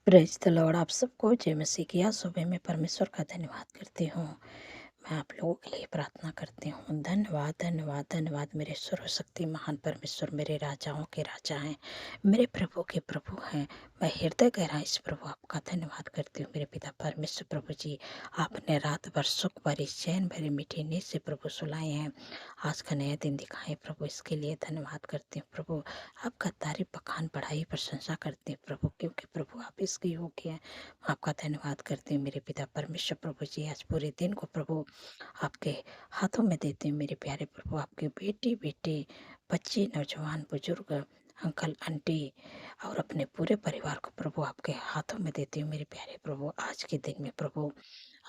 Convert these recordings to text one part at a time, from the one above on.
Praise the Lord. आप सबको जय मसीह की सुबह में परमेश्वर का धन्यवाद करती हूँ। मैं आप लोगों के लिए प्रार्थना करती हूँ। धन्यवाद, धन्यवाद, धन्यवाद मेरे सर्वशक्ति महान परमेश्वर, मेरे राजाओं के राजा हैं, मेरे प्रभु के प्रभु हैं। मैं हृदय गहराई से प्रभु आपका धन्यवाद करती हूँ। मेरे पिता परमेश्वर प्रभु जी, आपने रात भर सुख भरी चैन भरी मीठी नींद से प्रभु सुलाए हैं। आज का नया दिन दिखाएं प्रभु, इसके लिए धन्यवाद करती हूँ प्रभु। आपका तारीफ बखान बढ़ाई प्रशंसा करते हैं प्रभु, क्योंकि प्रभु आप इसके योग्य हैं। आपका धन्यवाद करते हैं मेरे पिता परमेश्वर प्रभु जी। आज पूरे दिन को प्रभु आपके हाथों में देते हैं मेरे प्यारे प्रभु। आपके बेटी बेटे, बच्चे, नौजवान, बुजुर्ग, अंकल आंटी और अपने पूरे परिवार को प्रभु आपके हाथों में देती हूँ मेरे प्यारे प्रभु। आज के दिन में प्रभु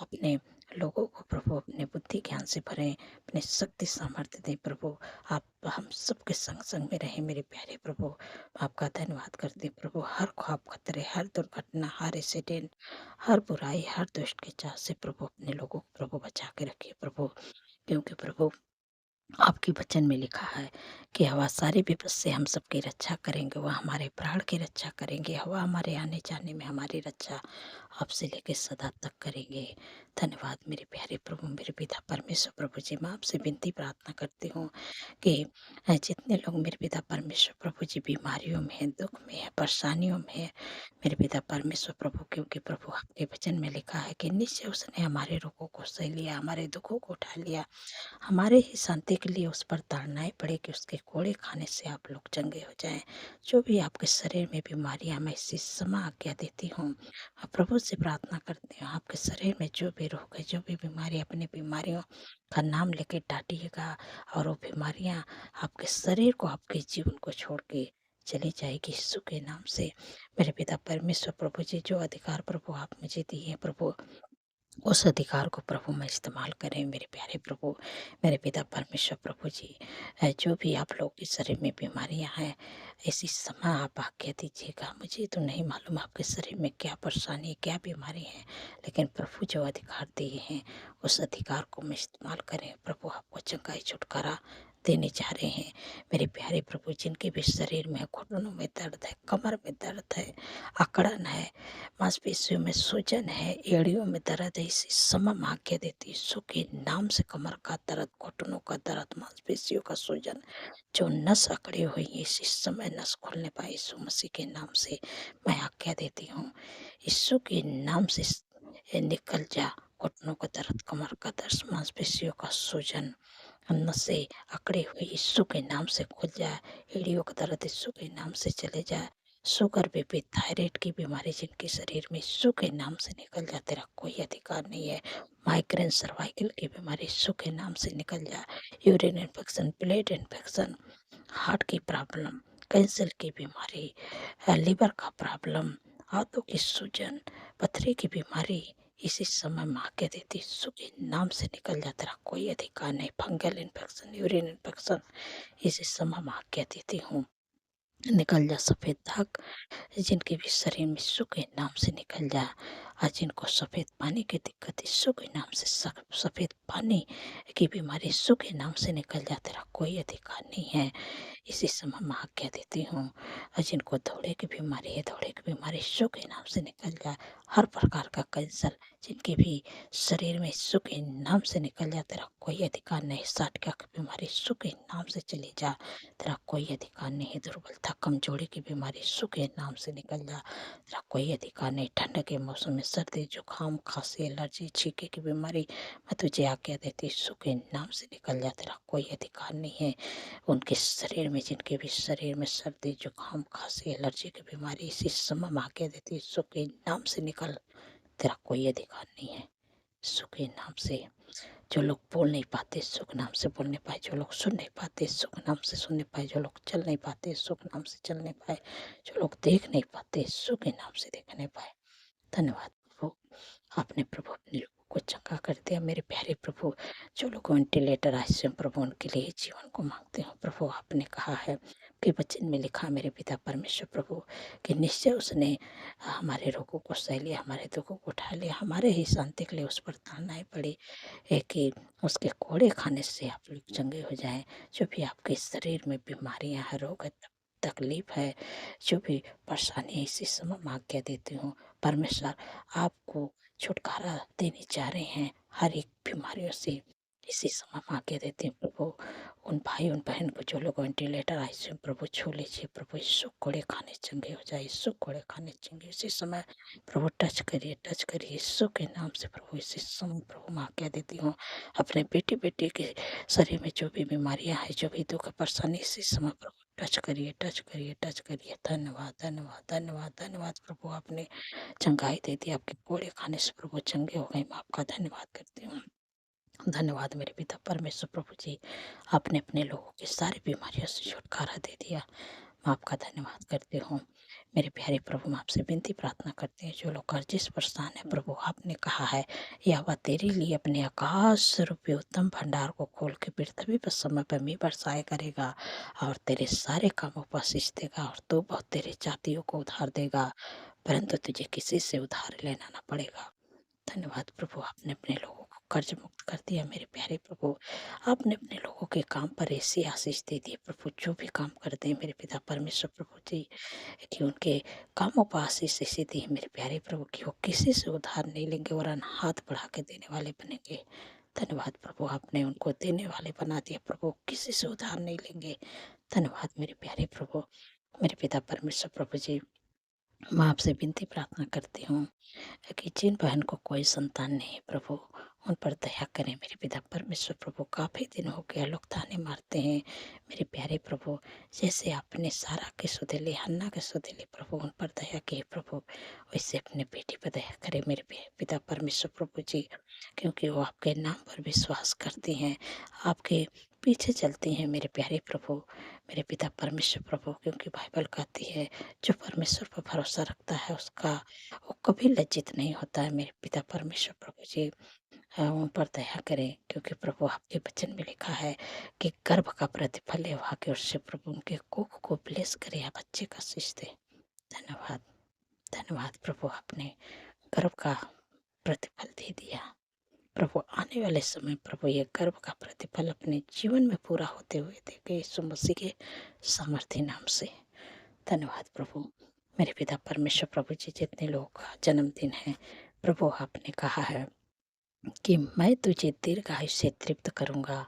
अपने लोगों को प्रभु अपने बुद्धि ज्ञान से भरें, अपने शक्ति सामर्थ्य दें प्रभु। आप हम सबके संग संग में रहें मेरे प्यारे प्रभु। आपका धन्यवाद करते हैं प्रभु। हर ख्वाब खतरे, हर दुर्घटना, हर एक्सीडेंट, हर बुराई, हर दुष्ट के चाल से प्रभु अपने लोगों को प्रभु बचा के रखिए प्रभु, क्योंकि प्रभु आपके वचन में लिखा है कि हवा सारे विपद से हम सबकी रक्षा करेंगे, वह हमारे प्राण की रक्षा करेंगे। हवा हमारे आने जाने में हमारी रक्षा आपसे लेके सदा तक करेंगे। धन्यवाद मेरे प्यारे प्रभु, मेरे पिता परमेश्वर प्रभु जी। मैं आपसे विनती प्रार्थना करती हूँ कि जितने लोग मेरे पिता परमेश्वर प्रभु जी बीमारियों में हैं, दुख में है, परेशानियों में है मेरे पिता परमेश्वर प्रभु, क्योंकि प्रभु आपके वचन में लिखा है कि निश्चय उसने हमारे रोगों को सह लिया, हमारे दुखों को उठा लिया। हमारे ही शांति के लिए उस पर ताड़नाएँ पड़े कि उसके कोड़े खाने से आप लोग चंगे हो जाएँ। जो भी आपके शरीर में बीमारियाँ, मैं इसी समय आज्ञा देती हूँ। मैं प्रभु से प्रार्थना करती हूँ, आपके शरीर में जो भी रोग है, जो भी बीमारी, अपनी बीमारियों का नाम लेके डांटिएगा और वो बीमारियाँ आपके शरीर को, आपके जीवन को छोड़ के चली जाएगी यीशु के नाम से। मेरे पिता परमेश्वर प्रभु जी, जो अधिकार प्रभु आप मुझे दिए हैं प्रभु, उस अधिकार को प्रभु में इस्तेमाल करें मेरे प्यारे प्रभु, मेरे पिता परमेश्वर प्रभु जी। जो भी आप लोग के शरीर में बीमारियां हैं, इसी समय आप आज्ञा दीजिएगा। मुझे तो नहीं मालूम आपके शरीर में क्या परेशानी, क्या बीमारी है, लेकिन प्रभु जो अधिकार दिए हैं उस अधिकार को मैं इस्तेमाल करें। प्रभु आपको चंगाई छुटकारा देने जा रहे हैं मेरे प्यारे प्रभु। जिनके भी शरीर में घुटनों में दर्द है, कमर में दर्द है, अकड़न है, मांसपेशियों में सूजन है, एड़ियों में दर्द है, इसी समय में आज्ञा देती यीशु के नाम से कमर का दर्द, घुटनों का दर्द, मांसपेशियों का सूजन, जो नस अकड़ी हुई है इसी समय नस खोलने पाए यीशु मसीह के नाम से मैं आज्ञा देती हूँ। यीशु के नाम से ये निकल जा। घुटनों का दर्द, कमर का दर्द, मांसपेशियों का सूजन, नसें अकड़ी हुई यीशु के नाम से खुल जाए। एड़ियों का दर्द यीशु के नाम से चले जाए। शुगर, बीपी, थायराइड की बीमारी जिनके शरीर में यीशु के नाम से निकल जाए, तेरा कोई अधिकार नहीं है। माइग्रेन, सर्वाइकल की बीमारी यीशु के नाम से निकल जाए। Urine infection, blood infection, heart की प्रॉब्लम, कैंसर की बीमारी, लिवर का प्रॉब्लम, हाथों की सूजन, पथरी की बीमारी इसी समय में आके देती यीशु के नाम से निकल जा, तेरा कोई अधिकार नहीं। फंगल इन्फेक्शन, यूरिन इन्फेक्शन इसी समय में आके देती हूँ, निकल जा। सफ़ेद दाग जिनके भी शरीर में यीशु के नाम से निकल जा। और जिनको सफ़ेद पानी की दिक्कत यीशु के नाम से, सफ़ेद पानी की बीमारी यीशु के नाम से निकल जा, तेरा कोई अधिकार नहीं है। इसी समय मैं आज्ञा देती हूँ। और जिनको दौड़े की बीमारी है, दौड़े की बीमारी यीशु के नाम से निकल जाए। हर प्रकार का कैंसर जिनके भी शरीर में यीशु के नाम से निकल जाए, तेरा कोई अधिकार नहीं। साठ की बीमारी यीशु के नाम से चली जा, तेरा कोई अधिकार नहीं। दुर्बलता, कमजोरी की बीमारी यीशु के नाम से निकल जा, तेरा कोई अधिकार नहीं। ठंड के मौसम में सर्दी, जुकाम, खांसी, एलर्जी, छींके की बीमारी मैं तुझे आज्ञा देती यीशु के नाम से निकल जा, तेरा कोई अधिकार नहीं है। उनके शरीर में, जिनके भी शरीर में सर्दी, जुकाम, खांसी, एलर्जी की बीमारी इसी समय में आज्ञा देती यीशु के नाम से निकल, तेरा कोई अधिकार नहीं है। यीशु के नाम से जो लोग बोल नहीं पाते यीशु के नाम से बोलने पाए, जो लोग सुन नहीं पाते यीशु के नाम से सुनने पाए, जो लोग चल नहीं पाते यीशु के नाम से चलने पाए, जो लोग देख नहीं पाते यीशु के नाम से देखने पाए। धन्यवाद प्रभु, आपने प्रभु अपने लोगों को चंगा कर दिया मेरे प्यारे प्रभु। जो लोग वेंटिलेटर आईसीयू में प्रभु, उनके लिए जीवन को मांगते हो प्रभु, आपने कहा है कि वचन में लिखा मेरे पिता परमेश्वर प्रभु कि निश्चय उसने हमारे रोगों को सह लिया, हमारे दुखों को उठा लिया। हमारे ही शांति के लिए उस पर ताड़नाएं पड़ी है कि उसके कोड़े खाने से आप लोग चंगे हो जाएं। जो भी आपके शरीर में बीमारियां हैं, रोग है, तकलीफ़ है, जो भी परेशानी है, इसी समय मैं आज्ञा देती हूँ। परमेश्वर आपको छुटकारा देने जा रहे हैं हर एक बीमारियों से। इसी समय मैं आज्ञा देती हूँ प्रभु, उन भाई उन बहन को जो लोग वेंटिलेटर आईसीयू में प्रभु छू लीजिए प्रभु, यीशु कोड़े खाने चंगे हो जाए, यीशु कोड़े खाने चंगे इसी समय प्रभु टच करिए यीशु के नाम से प्रभु। इसी समय प्रभु मैं आज्ञा देती हूँ, अपने बेटी के शरीर में जो भी बीमारियां हैं, जो भी दुख परेशानी, इसी समय प्रभु टच करिए, टच करिए, टच करिए। धन्यवाद, धन्यवाद, धन्यवाद, धन्यवाद प्रभु, आपने चंगाई दे दी, आपके कोड़े खाने से प्रभु चंगे हो गए। मैं आपका धन्यवाद करती हूँ। धन्यवाद मेरे पिता परमेश्वर प्रभु जी, आपने अपने लोगों की सारी बीमारियों से छुटकारा दे दिया। मैं आपका धन्यवाद करती हूँ। मेरे प्यारे प्रभु, मैं आपसे विनती प्रार्थना करती हूँ, जो लोग कर्जिश परेशान है प्रभु, आपने कहा है यहोवा तेरे लिए अपने आकाश रूपी उत्तम भंडार को खोल के पृथ्वी पर समय पर मी बरसाए करेगा और तेरे सारे कामों पर आशीष देगा और तू बहुत तेरे जातियों को उधार देगा, परंतु तुझे किसी से उधार लेना ना पड़ेगा। धन्यवाद प्रभु, आपने अपने लोगों को कर्ज मुक्त कर दिया। मेरे प्यारे प्रभु, आपने अपने लोगों के काम पर ऐसी आशीष दे दी प्रभु, जो भी काम करते हैं मेरे पिता परमेश्वर प्रभु जी, कि उनके कामों पर आशीष ऐसी दी है मेरे प्यारे प्रभु, कि वो किसी से उधार नहीं लेंगे और हाथ बढ़ा के देने वाले बनेंगे। धन्यवाद प्रभु, आपने उनको देने वाले बना दिया प्रभु, किसी से उधार नहीं लेंगे। धन्यवाद मेरे प्यारे प्रभु, मेरे पिता परमेश्वर प्रभु जी, मैं आपसे विनती प्रार्थना करती हूँ कि जिन बहन को कोई संतान नहीं है प्रभु, उन पर दया करें मेरे पिता परमेश्वर प्रभु। काफ़ी दिन हो गया, लोग ताने मारते हैं मेरे प्यारे प्रभु, जैसे आपने सारा के सुधेले हन्ना के सुधेले प्रभु उन पर दया की प्रभु, वैसे अपने बेटी पर दया करें मेरे पिता परमेश्वर प्रभु जी, क्योंकि वो आपके नाम पर विश्वास करती हैं, आपके पीछे चलती हैं मेरे प्यारे प्रभु, मेरे पिता परमेश्वर प्रभु, क्योंकि बाइबल कहती है जो परमेश्वर पर भरोसा रखता है उसका वो कभी लज्जित नहीं होता है। मेरे पिता परमेश्वर प्रभु जी, उन पर दया करें, क्योंकि प्रभु आपके वचन में लिखा है कि गर्भ का प्रतिफल है वहाँ की ओर से प्रभु उनके कोख को ब्लेस करे या बच्चे का शीश दे। धन्यवाद, धन्यवाद प्रभु, आपने गर्भ का प्रतिफल दे दिया प्रभु। आने वाले समय प्रभु ये गर्भ का प्रतिफल अपने जीवन में पूरा होते हुए देखे यीशु मसीह के सामर्थ्य नाम से। धन्यवाद प्रभु, मेरे पिता परमेश्वर प्रभु जी, जितने लोगों का जन्मदिन है प्रभु, आपने कहा है कि मैं तुझे दीर्घायु से तृप्त करूँगा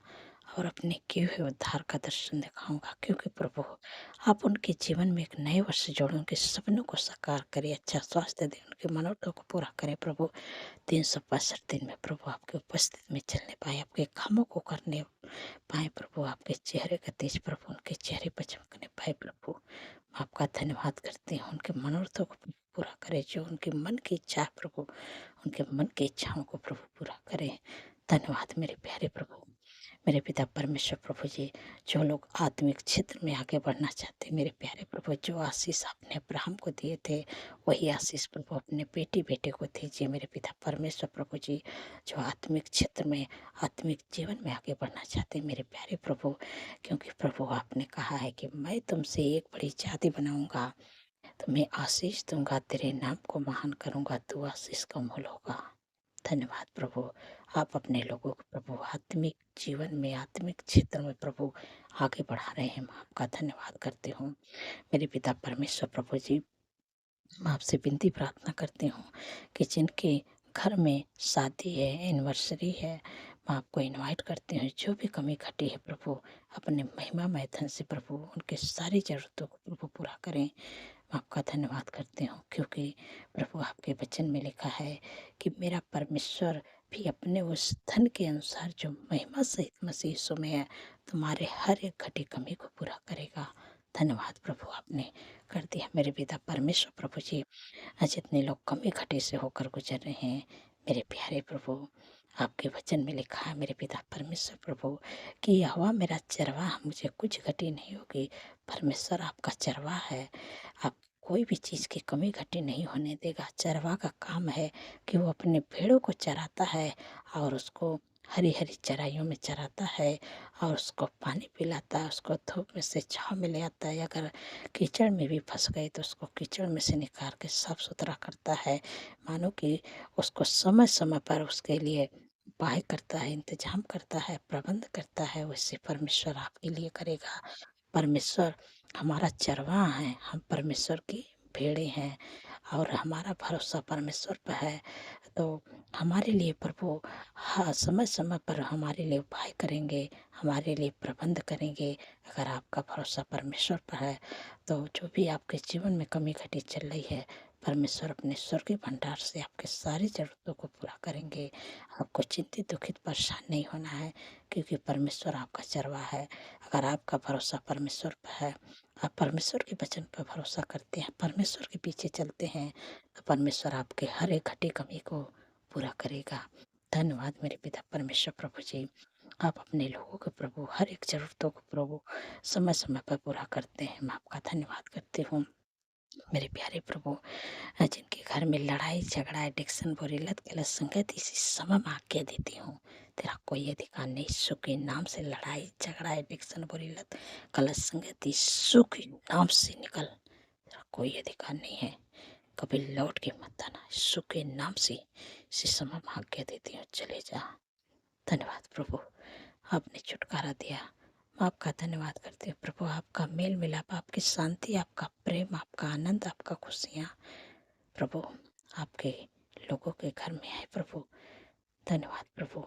और अपने किए हुए उद्धार का दर्शन दिखाऊंगा, क्योंकि प्रभु आप उनके जीवन में एक नए वर्ष जोड़ें, उनके सपनों को साकार करें, अच्छा स्वास्थ्य दें, उनके मनोरथों को पूरा करें प्रभु। 365 दिन में प्रभु आपके उपस्थिति में चलने पाए, आपके कामों को करने पाए प्रभु, आपके चेहरे का तेज प्रभु उनके चेहरे पर चमकने पाए प्रभु। मैं आपका धन्यवाद करती हूँ, उनके मनोरथों को पूरा करें, जो उनके मन की इच्छा है प्रभु, उनके मन की इच्छाओं को प्रभु पूरा करें। धन्यवाद मेरे प्यारे प्रभु, मेरे पिता परमेश्वर प्रभु जी, जो लोग आत्मिक क्षेत्र में आगे बढ़ना चाहते हैं मेरे प्यारे प्रभु, जो आशीष आपने अब्राहम को दिए थे वही आशीष प्रभु अपने बेटे को दीजिए मेरे पिता परमेश्वर प्रभु जी, जो आत्मिक क्षेत्र में आत्मिक जीवन में आगे बढ़ना चाहते हैं मेरे प्यारे प्रभु, क्योंकि प्रभु आपने कहा है कि मैं तुमसे एक बड़ी जाति बनाऊंगा, तो मैं आशीष दूंगा, तेरे नाम को महान करूंगा, तू आशीष का मूल होगा। धन्यवाद प्रभु, आप अपने लोगों को प्रभु आत्मिक जीवन में आत्मिक क्षेत्र में प्रभु आगे बढ़ा रहे हैं। मैं आपका धन्यवाद करती हूँ मेरे पिता परमेश्वर प्रभु जी। मैं आपसे विनती प्रार्थना करती हूँ कि जिनके घर में शादी है, एनिवर्सरी है, मैं आपको इनवाइट करती हूँ, जो भी कमी घटी है प्रभु अपने महिमा मैथन से प्रभु उनके सारी ज़रूरतों को प्रभु पूरा करें। मैं आपका धन्यवाद करती हूँ, क्योंकि प्रभु आपके वचन में लिखा है कि मेरा परमेश्वर भी अपने उस धन के अनुसार जो महिमा सहित मसीह यीशु में है तुम्हारे हर एक घटी कमी को पूरा करेगा। धन्यवाद प्रभु, आपने कर दिया मेरे पिता परमेश्वर प्रभु जी। जितने लोग कमी घटी से होकर गुजर रहे हैं मेरे प्यारे प्रभु, आपके वचन में लिखा है मेरे पिता परमेश्वर प्रभु कि यहोवा मेरा चरवाहा, मुझे कुछ घटी नहीं होगी। परमेश्वर आपका चरवाहा है, आप कोई भी चीज़ की कमी घटी नहीं होने देगा। चरवाहा का काम है कि वो अपने भेड़ों को चराता है और उसको हरी हरी चराइयों में चराता है और उसको पानी पिलाता है, उसको धूप में से छाँव में ले आता है, अगर कीचड़ में भी फंस गए तो उसको कीचड़ में से निकाल के साफ सुथरा करता है, मानो कि उसको समय समय पर उसके लिए उपाय करता है, इंतजाम करता है, प्रबंध करता है, वैसे परमेश्वर आपके लिए करेगा। परमेश्वर हमारा चरवाहा है, हम परमेश्वर की भेड़ें हैं और हमारा भरोसा परमेश्वर पर है। तो हमारे लिए प्रभु हाँ, समय-समय पर हमारे लिए उपाय करेंगे, हमारे लिए प्रबंध करेंगे। अगर आपका भरोसा परमेश्वर पर है, तो जो भी आपके जीवन में कमी-घटी चल रही है, परमेश्वर अपने स्वर्गीय भंडार से आपकी सारी ज़रूरतों को पूरा करेंगे। आपको चिंतित, दुखित, परेशान नहीं होना है, क्योंकि परमेश्वर आपका चरवाहा है। अगर आपका भरोसा परमेश्वर पर है, आप परमेश्वर के वचन पर भरोसा करते हैं, परमेश्वर के पीछे चलते हैं, तो परमेश्वर आपके हर एक घटी कमी को पूरा करेगा। धन्यवाद मेरे पिता परमेश्वर प्रभु जी, आप अपने लोगों को प्रभु हर एक ज़रूरतों को प्रभु समय-समय पर पूरा करते हैं। मैं आपका धन्यवाद करती हूँ। मेरे प्यारे प्रभु, जिनके घर में लड़ाई झगड़ा एडिक्शन बुरी लत गलत संगत इसी समय मैं आज्ञा देती हूँ, तेरा कोई अधिकार नहीं। यीशु के नाम से लड़ाई झगड़ा एडिक्शन बुरी लत गलत संगत यीशु के नाम से निकल, तेरा कोई अधिकार नहीं है। कभी लौट के मत आना, यीशु के नाम से इसी समय मैं आज्ञा देती हूँ, चले जा। धन्यवाद प्रभु, आपने छुटकारा दिया। मैं आपका धन्यवाद करती हूँ प्रभु, आपका मेल मिलाप, आपकी शांति, आपका प्रेम, आपका आनंद, आपका खुशियाँ प्रभु आपके लोगों के घर में आए प्रभु। धन्यवाद प्रभु,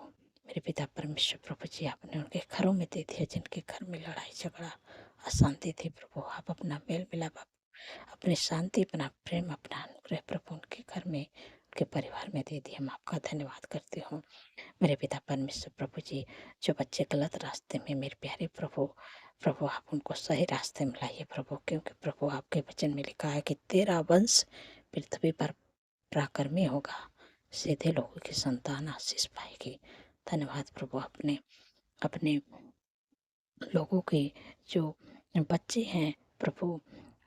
मेरे पिता परमेश्वर प्रभु जी, आपने उनके घरों में दे दिया जिनके घर में लड़ाई झगड़ा अशांति थी प्रभु। आप अपना मेल मिलाप, अपनी शांति, अपना प्रेम, अपना अनुग्रह प्रभु उनके घर में, उनके परिवार में दे दिया। मैं आपका धन्यवाद करती हूँ मेरे पिता परमेश्वर प्रभु जी। जो बच्चे गलत रास्ते में, मेरे प्यारे प्रभु, प्रभु आप उनको सही रास्ते में लाइए प्रभु, क्योंकि प्रभु आपके वचन में लिखा है कि तेरा वंश पृथ्वी पर पराक्रमी होगा, सीधे लोगों की संतान आशीष पाएगी। धन्यवाद प्रभु, अपने अपने लोगों के जो बच्चे हैं प्रभु,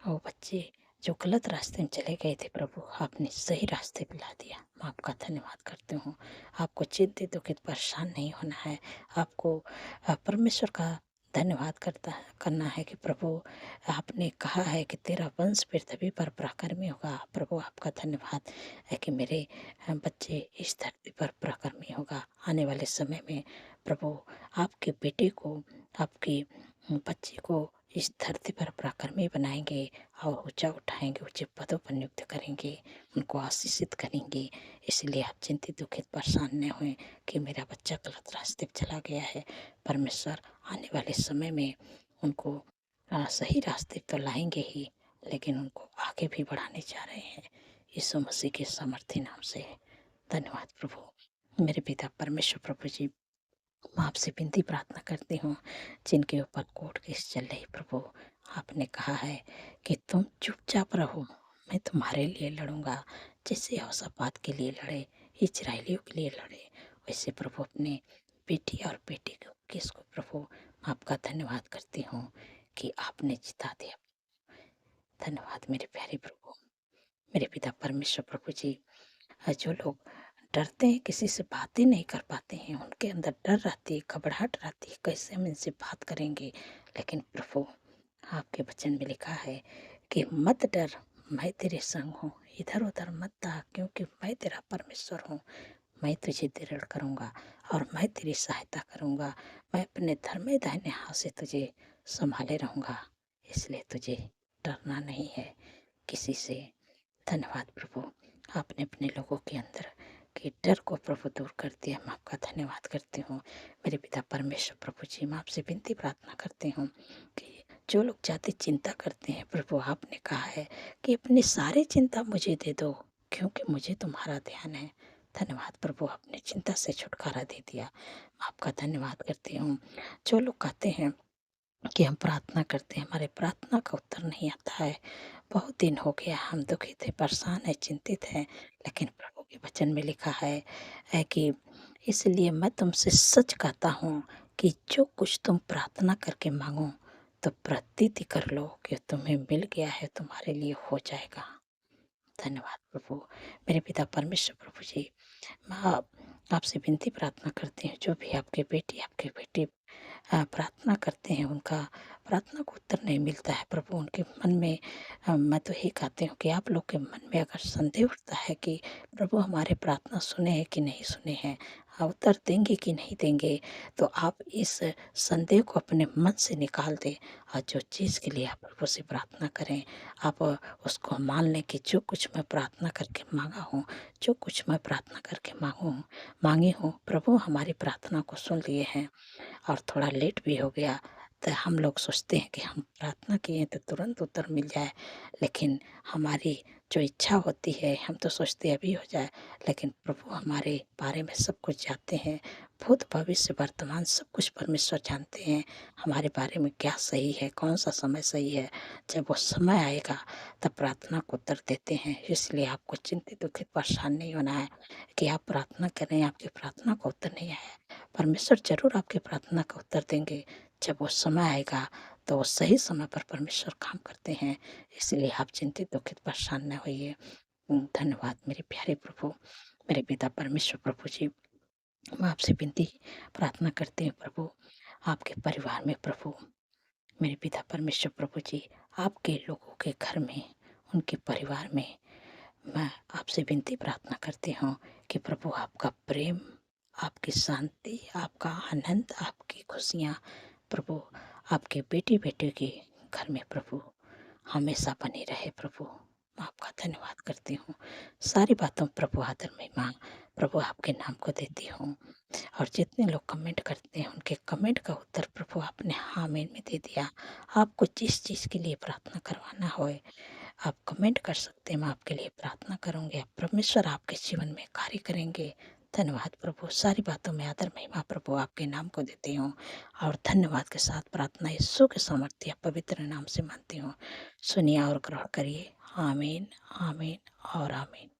वो बच्चे जो गलत रास्ते में चले गए थे प्रभु, आपने सही रास्ते पे ला दिया। मैं आपका धन्यवाद करती हूँ। आपको चिंतित दुखित परेशान नहीं होना है। आपको परमेश्वर का धन्यवाद करना है कि प्रभु आपने कहा है कि तेरा वंश पृथ्वी पर पराक्रमी होगा। प्रभु आपका धन्यवाद है कि मेरे बच्चे इस धरती पर पराक्रमी होगा। आने वाले समय में प्रभु आपके बेटे को, आपके बच्चे को इस धरती पर पराक्रमी बनाएंगे और ऊंचा उठाएंगे, ऊंचे पदों पर नियुक्त करेंगे, उनको आशीषित करेंगे। इसलिए आप चिंतित दुखित परेशान न हुए कि मेरा बच्चा गलत रास्ते पर चला गया है। परमेश्वर आने वाले समय में उनको सही रास्ते तो लाएंगे ही, लेकिन उनको आगे भी बढ़ाने जा रहे हैं यीशु मसीह के सामर्थ्य नाम से। धन्यवाद प्रभु, मेरे पिता परमेश्वर प्रभु जी, मैं आपसे विनती प्रार्थना करती हूँ जिनके ऊपर कोर्ट केस चल रही प्रभु, आपने कहा है कि तुम चुपचाप रहो, मैं तुम्हारे लिए लड़ूंगा। जैसे यहोशापात के लिए लड़े, इजरायलियों के लिए लड़े, वैसे प्रभु अपने बेटी और बेटे के केस को प्रभु मैं आपका धन्यवाद करती हूँ कि आपने जिता दिया। धन्यवाद मेरे प्यारे प्रभु, मेरे पिता परमेश्वर प्रभु जी। जो लोग डरते हैं, किसी से बातें नहीं कर पाते हैं, उनके अंदर डर रहती है, घबराहट रहती है, कैसे हम इनसे बात करेंगे। लेकिन प्रभु आपके वचन में लिखा है कि मत डर, मैं तेरे संग हूँ, इधर उधर मत भाग, क्योंकि मैं तेरा परमेश्वर हूँ। मैं तुझे दृढ़ करूँगा और मैं तेरी सहायता करूँगा। मैं अपने धर्म दाहिने हाथ से तुझे संभाले रहूँगा, इसलिए तुझे डरना नहीं है किसी से। धन्यवाद प्रभु, आपने अपने लोगों के अंदर के डर को प्रभु दूर कर दिया। मैं आपका धन्यवाद करती हूँ मेरे पिता परमेश्वर प्रभु जी। मैं आपसे विनती प्रार्थना करती हूँ कि जो लोग ज़्यादा चिंता करते हैं प्रभु, आपने कहा है कि अपनी सारी चिंता मुझे दे दो, क्योंकि मुझे तुम्हारा ध्यान है। धन्यवाद प्रभु, आपने चिंता से छुटकारा दे दिया। मैं आपका धन्यवाद करती हूँ। जो लोग कहते हैं कि हम प्रार्थना करते हैं, हमारे प्रार्थना का उत्तर नहीं आता है, बहुत दिन हो गया, हम दुखित हैं, परेशान हैं, चिंतित हैं, लेकिन प्रभु के वचन में लिखा है कि इसलिए मैं तुमसे सच कहता हूँ कि जो कुछ तुम प्रार्थना करके मांगो तो प्रतीति कर लो कि तुम्हें मिल गया है, तुम्हारे लिए हो जाएगा। धन्यवाद प्रभु, मेरे पिता परमेश्वर प्रभु जी। मैं आपसे विनती प्रार्थना करती हूँ, जो भी आपके बेटी आपके बेटे प्रार्थना करते हैं, उनका प्रार्थना को उत्तर नहीं मिलता है प्रभु, उनके मन में मैं तो यही कहती हूँ कि आप लोग के मन में अगर संदेह उठता है कि प्रभु हमारे प्रार्थना सुने हैं कि नहीं सुने हैं, उत्तर देंगे कि नहीं देंगे, तो आप इस संदेह को अपने मन से निकाल दें और जो चीज़ के लिए आप प्रभु से प्रार्थना करें, आप उसको मान लें कि जो कुछ मैं प्रार्थना करके माँगा हूँ, जो कुछ मैं प्रार्थना करके माँगी हूँ, प्रभु हमारी प्रार्थना को सुन लिए हैं। और थोड़ा लेट भी हो गया, तो हम लोग सोचते हैं कि हम प्रार्थना किए तो तुरंत उत्तर मिल जाए, लेकिन हमारी जो इच्छा होती है हम तो सोचते हैं अभी हो जाए, लेकिन प्रभु हमारे बारे में सब कुछ जानते हैं। भूत भविष्य वर्तमान सब कुछ परमेश्वर जानते हैं, हमारे बारे में क्या सही है, कौन सा समय सही है। जब वो समय आएगा तब प्रार्थना को उत्तर देते हैं। इसलिए आपको चिंतित दुखित परेशान नहीं होना है कि आप प्रार्थना करें, आपकी प्रार्थना का उत्तर नहीं आया, परमेश्वर ज़रूर आपकी प्रार्थना का उत्तर देंगे। जब वो समय आएगा तो वो सही समय पर परमेश्वर काम करते हैं। इसलिए आप चिंतित दुखित परेशान न होइए। धन्यवाद मेरे प्यारे प्रभु, मेरे पिता परमेश्वर प्रभु जी, मैं आपसे विनती प्रार्थना करती हूँ प्रभु, आपके परिवार में प्रभु, मेरे पिता परमेश्वर प्रभु जी, आपके लोगों के घर में, उनके परिवार में मैं आपसे विनती प्रार्थना करती हूँ कि प्रभु आपका प्रेम, आपकी शांति, आपका आनंद, आपकी खुशियाँ प्रभु आपके बेटे के घर में प्रभु हमेशा बनी रहे प्रभु। मैं आपका धन्यवाद करती हूँ। सारी बातों प्रभु आदर महिमा प्रभु आपके नाम को देती हूँ। और जितने लोग कमेंट करते हैं उनके कमेंट का उत्तर प्रभु आपने आमीन में दे दिया। आपको जिस चीज़ के लिए प्रार्थना करवाना होए आप कमेंट कर सकते हैं, मैं आपके लिए प्रार्थना करूँगी। परमेश्वर आपके जीवन में कार्य करेंगे। धन्यवाद प्रभु, सारी बातों में आदर महिमा प्रभु आपके नाम को देती हूँ और धन्यवाद के साथ प्रार्थना यीशु के सामर्थ्य पवित्र नाम से मानती हूँ। सुनिए और ग्रहण करिए। आमीन, आमीन और आमीन।